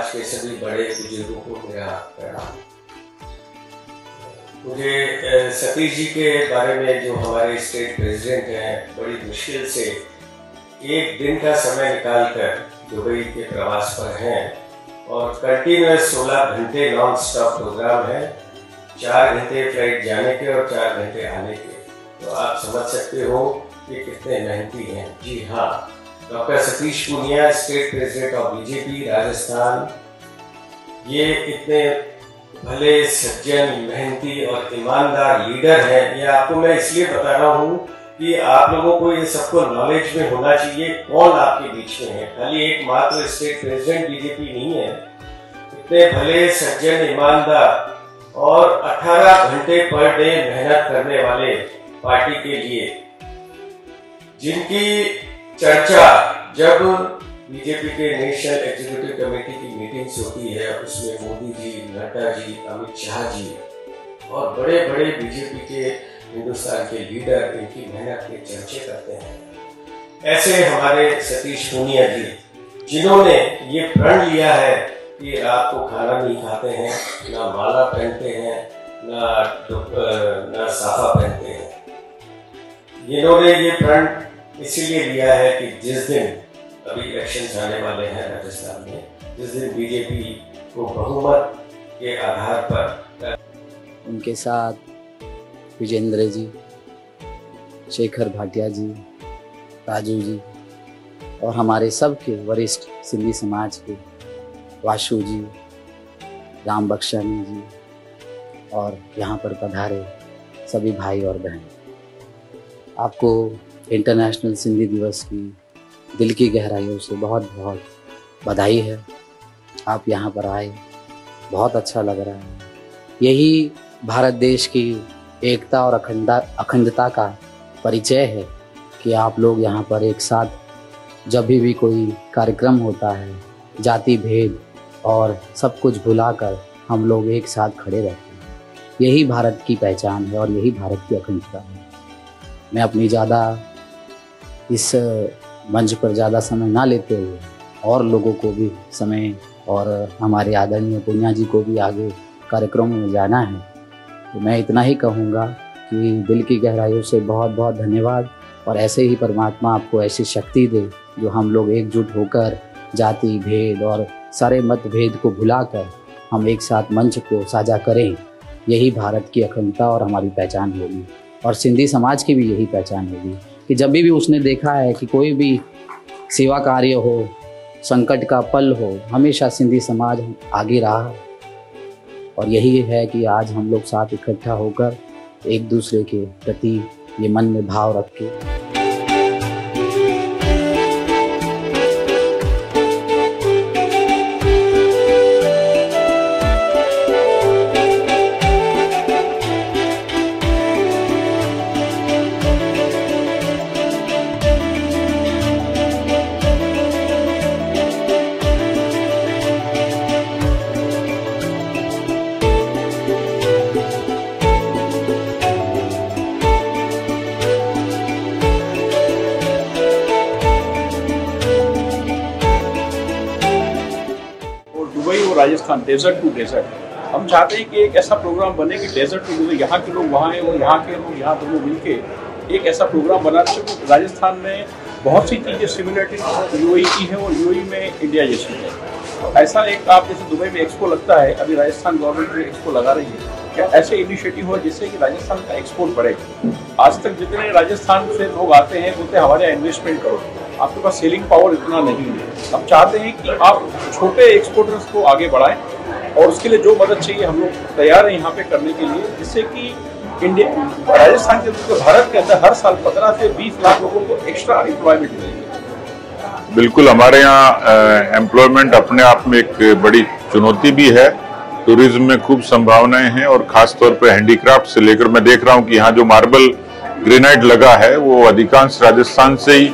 समाज के सभी बड़े बुजुर्गों को मेरा प्रणाम। मुझे सतीश जी के बारे में, जो हमारे स्टेट प्रेसिडेंट हैं, बड़ी मुश्किल से एक दिन का समय निकालकर दुबई के प्रवास पर हैं और कंटिन्यूस 16 घंटे नॉन स्टॉप प्रोग्राम है, 4 घंटे फ्लाइट जाने के और 4 घंटे आने के। तो आप समझ सकते हो कि कितने मेहनती हैं। जी हाँ, doctor Satish Poonia, state president of BJP Rajasthan, ये इतने भले, सज्जन, मेहनती और ईमानदार लीडर हैं। ये आपको मैं इसलिए बता रहा हूँ कि आप लोगों को ये सबको नॉलेज में होना चाहिए कौन आपके बीच में है। खाली एक मात्र स्टेट प्रेसिडेंट बीजेपी नहीं है, इतने भले, सज्जन, ईमानदार और 18 घंटे पर डे मेहनत करने वाले पार्टी के लिए, जिनकी चर्चा जब बीजेपी के नेशनल एग्जीक्यूटिव कमेटी की मीटिंग्स होती है, उसमें मोदी जी, नड्डा जी, अमित शाह जी और बड़े बड़े बीजेपी के हिंदुस्तान के लीडर इनकी मेहनत के चर्चे करते हैं। ऐसे हमारे सतीश पूनिया जी, जिन्होंने ये प्रण लिया है कि रात को खाना नहीं खाते हैं, ना माला पहनते हैं, ना साफा पहनते हैं। इन्होंने ये प्रण इसीलिए लिया है कि जिस दिन अभी इलेक्शन आने वाले हैं राजस्थान में, जिस दिन बीजेपी को बहुमत के आधार पर, उनके साथ विजेंद्र जी, शेखर भाटिया जी, राजू जी और हमारे सबके वरिष्ठ सिंधी समाज के वाशु जी, राम बख्शानी जी और यहाँ पर पधारे सभी भाई और बहन, आपको इंटरनेशनल सिंधी दिवस की दिल की गहराइयों से बहुत बहुत बधाई है। आप यहाँ पर आए, बहुत अच्छा लग रहा है। यही भारत देश की एकता और अखंडता का परिचय है कि आप लोग यहाँ पर एक साथ, जब भी कोई कार्यक्रम होता है, जाति भेद और सब कुछ भुलाकर हम लोग एक साथ खड़े रहते हैं। यही भारत की पहचान है और यही भारत की अखंडता है। मैं अपनी ज़्यादा इस मंच पर ज़्यादा समय ना लेते हुए और लोगों को भी समय, और हमारे आदरणीय पूनिया जी को भी आगे कार्यक्रमों में जाना है, तो मैं इतना ही कहूँगा कि दिल की गहराइयों से बहुत बहुत धन्यवाद। और ऐसे ही परमात्मा आपको ऐसी शक्ति दे जो हम लोग एकजुट होकर जाति भेद और सारे मतभेद को भुलाकर हम एक साथ मंच को साझा करें। यही भारत की अखंडता और हमारी पहचान होगी, और सिंधी समाज की भी यही पहचान होगी कि जब भी उसने देखा है कि कोई भी सेवा कार्य हो, संकट का पल हो, हमेशा सिंधी समाज आगे रहा। और यही है कि आज हम लोग साथ इकट्ठा होकर एक दूसरे के प्रति ये मन में भाव रख के राजस्थान डेजर्ट टू डेजर्ट, हम चाहते हैं कि एक ऐसा प्रोग्राम बने कि डेजर्ट टू डेजर्ट, यहाँ के लोग वहाँ हैं और यहाँ के लोग यहाँ, दोनों मिलके एक ऐसा प्रोग्राम बना क्योंकि राजस्थान में बहुत सी चीज़ें सिमिलरिटी यूएई की है और यूएई में इंडिया जैसी है। तो ऐसा एक, आप जैसे दुबई में एक्सपो लगता है, अभी राजस्थान गवर्नमेंट भी एक्सपो लगा रही है, क्या ऐसे इनिशिएटिव हो जिससे कि राजस्थान का एक्सपोर्ट बढ़े। आज तक जितने राजस्थान से लोग आते हैं बोलते हैं हमारे यहाँ इन्वेस्टमेंट करो, आपके पास सेलिंग पावर इतना नहीं है। हम चाहते हैं कि आप छोटे एक्सपोर्टर्स को आगे बढ़ाएं और उसके लिए जो मदद चाहिए हम लोग तैयार हैं यहाँ पे करने के लिए, जिससे कि इंडिया, राजस्थान के भारत के अंदर हर साल 15 से 20 लाख लोगों को एक्स्ट्रा एम्प्लॉयमेंट मिलेगी। बिल्कुल, हमारे यहाँ एम्प्लॉयमेंट अपने आप में एक बड़ी चुनौती भी है। टूरिज्म में खूब संभावनाएं हैं और खास तौर पर हैंडीक्राफ्ट से लेकर, मैं देख रहा हूँ कि यहाँ जो मार्बल ग्रेनाइट लगा है वो अधिकांश राजस्थान से ही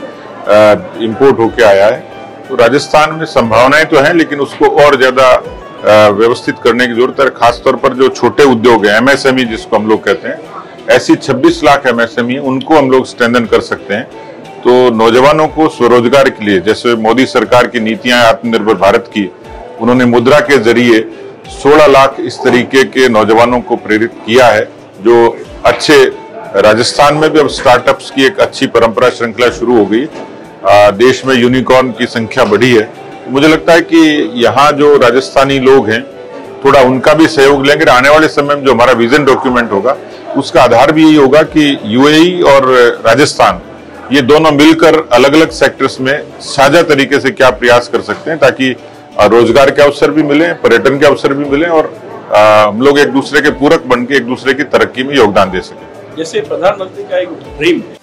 इंपोर्ट होके आया है। तो राजस्थान में संभावनाएं तो हैं, लेकिन उसको और ज्यादा व्यवस्थित करने की जरूरत है। खासतौर पर जो छोटे उद्योग है, एमएसएमई जिसको हम लोग कहते हैं, ऐसी 26 लाख एमएसएमई, उनको हम लोग स्ट्रेंथन कर सकते हैं। तो नौजवानों को स्वरोजगार के लिए, जैसे मोदी सरकार की नीतियां आत्मनिर्भर भारत की, उन्होंने मुद्रा के जरिए 16 लाख इस तरीके के नौजवानों को प्रेरित किया है, जो अच्छे राजस्थान में भी अब स्टार्टअप्स की एक अच्छी परंपरा श्रृंखला शुरू हो गई। देश में यूनिकॉर्न की संख्या बढ़ी है। मुझे लगता है कि यहाँ जो राजस्थानी लोग हैं, थोड़ा उनका भी सहयोग लेंगे। आने वाले समय में जो हमारा विजन डॉक्यूमेंट होगा उसका आधार भी यही होगा कि यूएई और राजस्थान ये दोनों मिलकर अलग अलग सेक्टर्स में साझा तरीके से क्या प्रयास कर सकते हैं, ताकि रोजगार के अवसर भी मिले, पर्यटन के अवसर भी मिले और हम लोग एक दूसरे के पूरक बन के एक दूसरे की तरक्की में योगदान दे सकें। जैसे प्रधानमंत्री का एक ड्रीम है